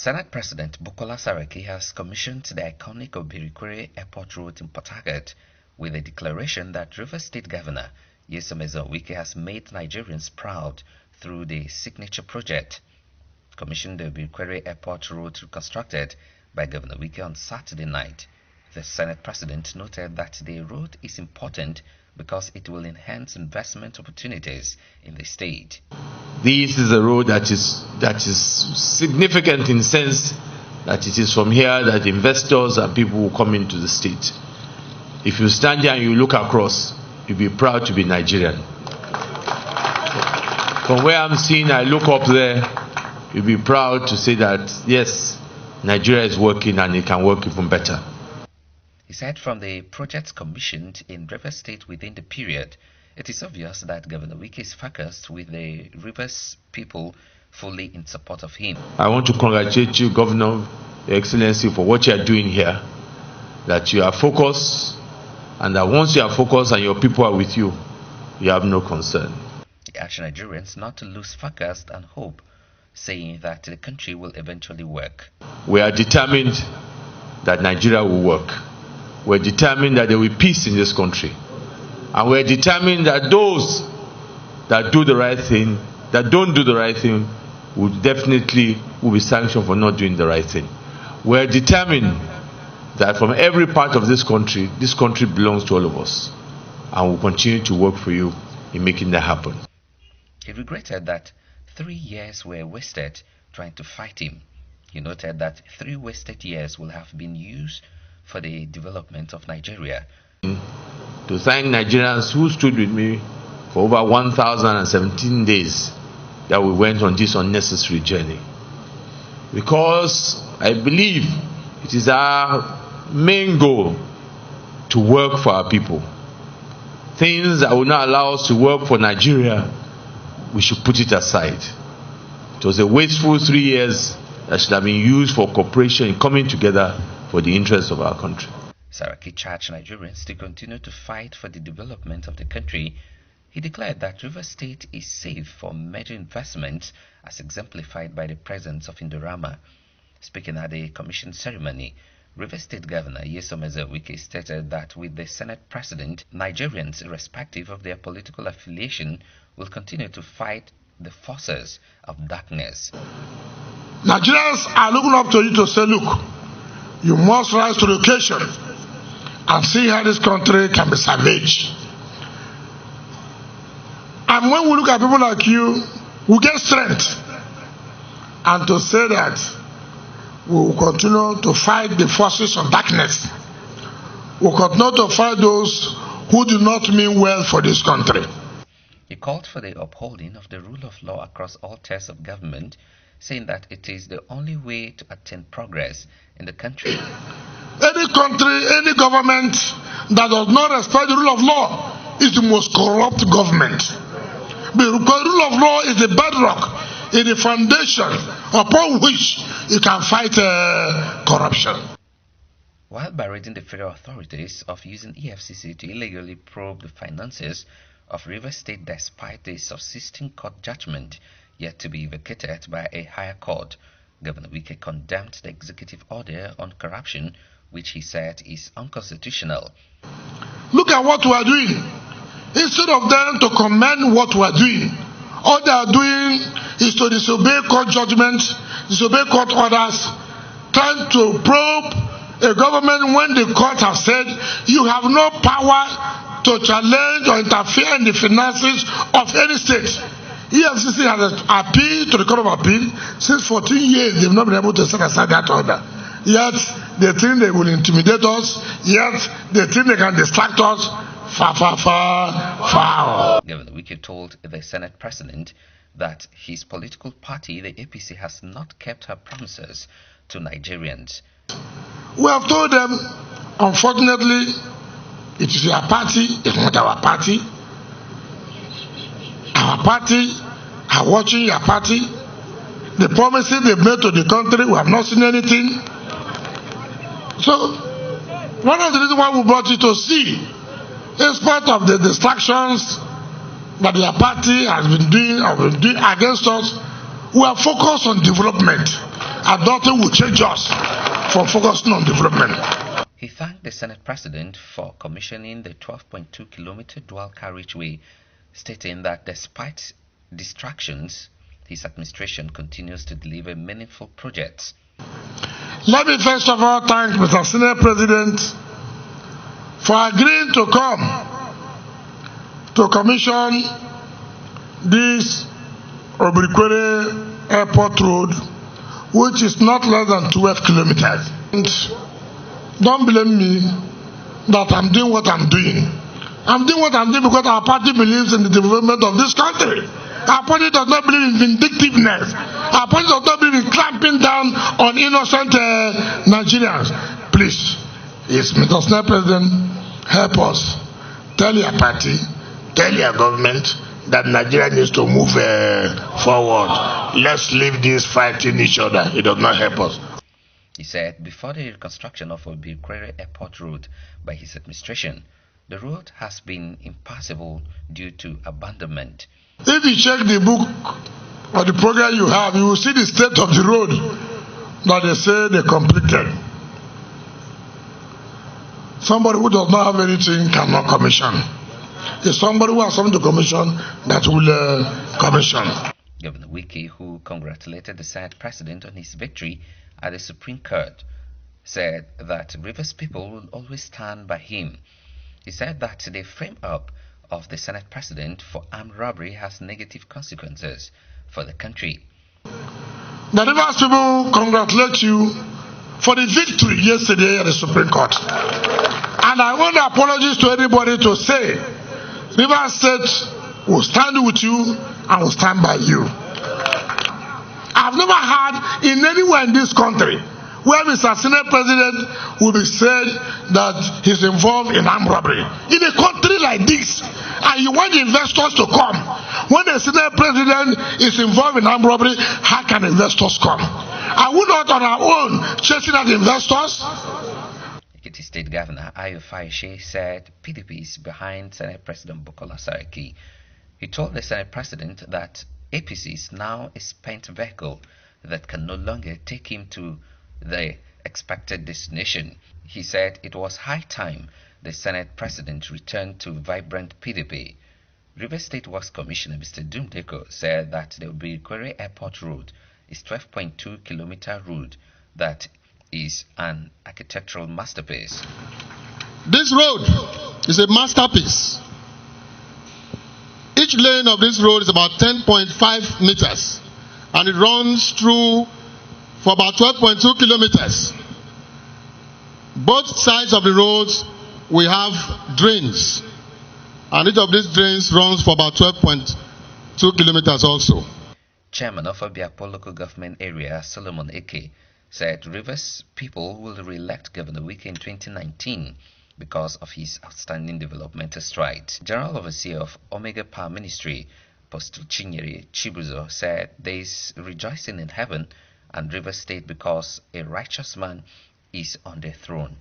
Senate President Bukola Saraki has commissioned the iconic Obiri-Ikwerre Airport Road in Port Harcourt with a declaration that Rivers State Governor Wike has made Nigerians proud through the signature project. Commissioned the Obiri-Ikwerre Airport Road reconstructed by Governor Wike on Saturday night. The Senate President noted that the road is important because it will enhance investment opportunities in the state. This is a road that is significant in the sense that it is from here that investors and people will come into the state. If you stand here and you look across, you'll be proud to be Nigerian. From where I'm seeing, I look up there, you'll be proud to say that, yes, Nigeria is working and it can work even better. He said from the projects commissioned in Rivers State within the period, it is obvious that Governor Wike is focused with the Rivers people fully in support of him. I want to congratulate you, Governor, Your Excellency, for what you are doing here, that you are focused, and that once you are focused and your people are with you, you have no concern. He urged Nigerians not to lose focus and hope, saying that the country will eventually work. We are determined that Nigeria will work. We're determined that there will be peace in this country. And we're determined that those that do the right thing, that don't do the right thing, will be sanctioned for not doing the right thing. We're determined that from every part of this country belongs to all of us. And we'll continue to work for you in making that happen. He regretted that 3 years were wasted trying to fight him. He noted that 3 wasted years will have been used for the development of Nigeria. To thank Nigerians who stood with me for over 1,017 days that we went on this unnecessary journey. Because I believe it is our main goal to work for our people. Things that will not allow us to work for Nigeria, we should put it aside. It was a wasteful 3 years that should have been used for cooperation and coming together for the interests of our country. Saraki charged Nigerians to continue to fight for the development of the country. He declared that Rivers State is safe for major investments as exemplified by the presence of Indorama. Speaking at the commission ceremony, Rivers State Governor Wike stated that with the Senate President, Nigerians, irrespective of their political affiliation, will continue to fight the forces of darkness. Nigerians are looking up to you to say, look, you must rise to the occasion and see how this country can be salvaged. And when we look at people like you, we get strength. And to say that we will continue to fight the forces of darkness. We will continue to fight those who do not mean well for this country. He called for the upholding of the rule of law across all tiers of government, saying that it is the only way to attain progress in the country. Any country, any government that does not respect the rule of law is the most corrupt government. The rule of law is the bedrock, is the foundation upon which you can fight corruption. While berating the federal authorities of using EFCC to illegally probe the finances of Rivers State despite the subsisting court judgment yet to be vacated by a higher court, Governor Wike condemned the executive order on corruption, which he said is unconstitutional. Look at what we are doing. Instead of them to commend what we are doing, all they are doing is to disobey court judgments, disobey court orders, trying to probe a government when the court has said you have no power to challenge or interfere in the finances of any state. EFCC has appealed to the Court of Appeal. Since 14 years, they've not been able to set aside that order. Yet, they think they will intimidate us. Yet, they think they can distract us. Far. Governor Wike told the Senate President that his political party, the APC, has not kept her promises to Nigerians. We have told them, unfortunately, it is your party, it's not our party. Our party are watching your party. The promises they've made to the country, we have not seen anything. So, one of the reasons why we brought you to see, in spite of the distractions that your party has been doing or will do against us, we are focused on development. nothing will change us from focusing on development. He thanked the Senate President for commissioning the 12.2-kilometer dual carriageway, stating that despite distractions, his administration continues to deliver meaningful projects. Let me first of all thank Mr. Senate President for agreeing to come to commission this Obiri-Ikwerre Airport Road, which is not less than 12 kilometers. And don't blame me that I'm doing what I'm doing. I'm doing what I'm doing because our party believes in the development of this country. Our party does not believe in vindictiveness. Our party does not believe in clamping down on innocent Nigerians. Please, Mr. Senate President, help us. Tell your party, tell your government that Nigeria needs to move forward. Let's leave this fighting each other. It does not help us. He said before the reconstruction of Obiri-Ikwerre Airport Road by his administration, the road has been impassable due to abandonment. If you check the book or the program you have, you will see the state of the road that they say they completed. Somebody who does not have anything cannot commission. It's somebody who has something to commission that will commission. Governor Wike, who congratulated the Senate President on his victory at the Supreme Court, said that Rivers people will always stand by him. He said that the frame-up of the Senate President for armed robbery has negative consequences for the country. The Rivers people congratulate you for the victory yesterday at the Supreme Court. And I want apologies to anybody to say Rivers State will stand with you and will stand by you. I've never heard in anywhere in this country where Mr. Senate President will be said that he's involved in armed robbery. In a country like this, and you want investors to come, when the Senate President is involved in armed robbery, how can investors come? Are we not on our own chasing out investors? Ekiti State Governor Ayo Faishe said PDP is behind Senate President Bukola Saraki. He told the Senate President that APC is now a spent vehicle that can no longer take him to the expected destination. He said it was high time the Senate President returned to vibrant PDP. Rivers State Works Commissioner Mr. Dumdeko said that the Obiri-Ikwerre Airport Road is 12.2-kilometer road that is an architectural masterpiece. This road is a masterpiece. Each lane of this road is about 10.5 meters and it runs through for about 12.2 kilometers. Both sides of the roads we have drains, and each of these drains runs for about 12.2 kilometers also. Chairman of Obiakpo Local Government Area, Solomon Eke, said Rivers people will re-elect Governor Wike in 2019 because of his outstanding developmental strides. General Overseer of Omega Power Ministry, Apostle Chinyere Chibuzo, said there is rejoicing in heaven and Rivers State because a righteous man is on the throne.